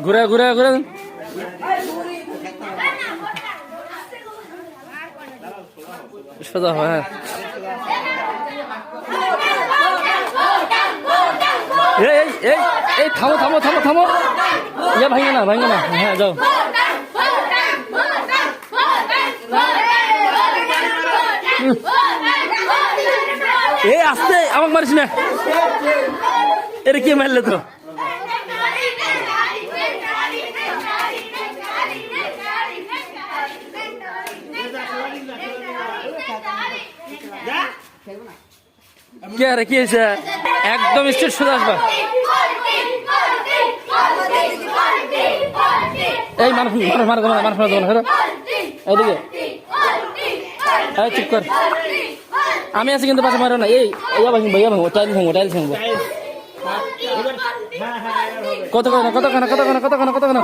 ঘুরে ঘুরে ঘুরে সোজা হয়। হ্যাঁ এই এই এই থামো থামো থামো থামো, ইয়া ভাঙে না ভাঙে না। হ্যাঁ যাও। এই আসতে আমাকে মারিস না, এটা কে মারলে তো? কে আরে কি হয়েছে? একদম স্ট্রেট সোজা আসবা। এই মানুষ মারা যাবে না, মানুষ মারা যাবে না। এইদিকে চুপ কর, আমি আছি কিন্তু পাশে মারো না। এই ইয়া ভাঙবো ইয়া ভাঙবো, টাইল ভাঙবো টাইল ভাঙবো। কতক্ষণ কতক্ষণ কতক্ষণ কতক্ষণ কতক্ষণ